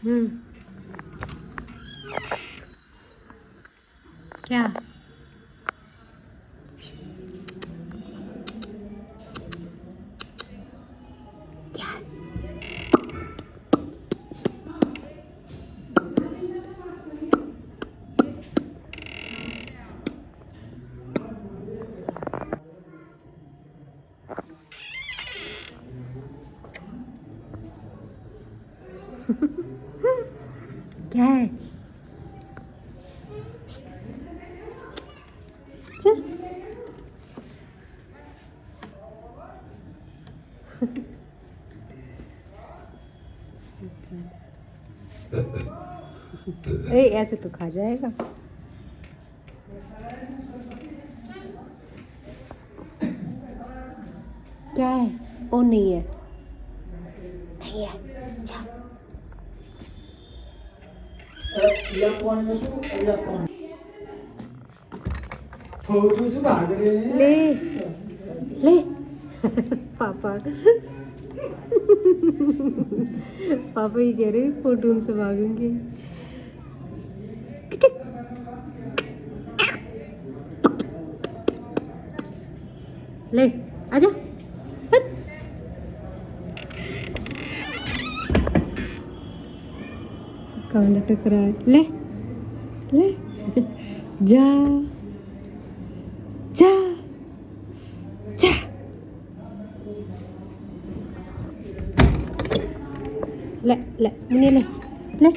हम्म। क्या? क्या? क्या है? चल। ए, ऐसे तो खा जाएगा। क्या है? ओ नहीं है, नहीं है। अच्छा। ले ले। पापा पापा ये कह रहे फोटो से भागेंगे। ले आजा। हट। कहाँ लटक रहा है? ले ले। जा जा जा। ले ले मुन्नी ले ले।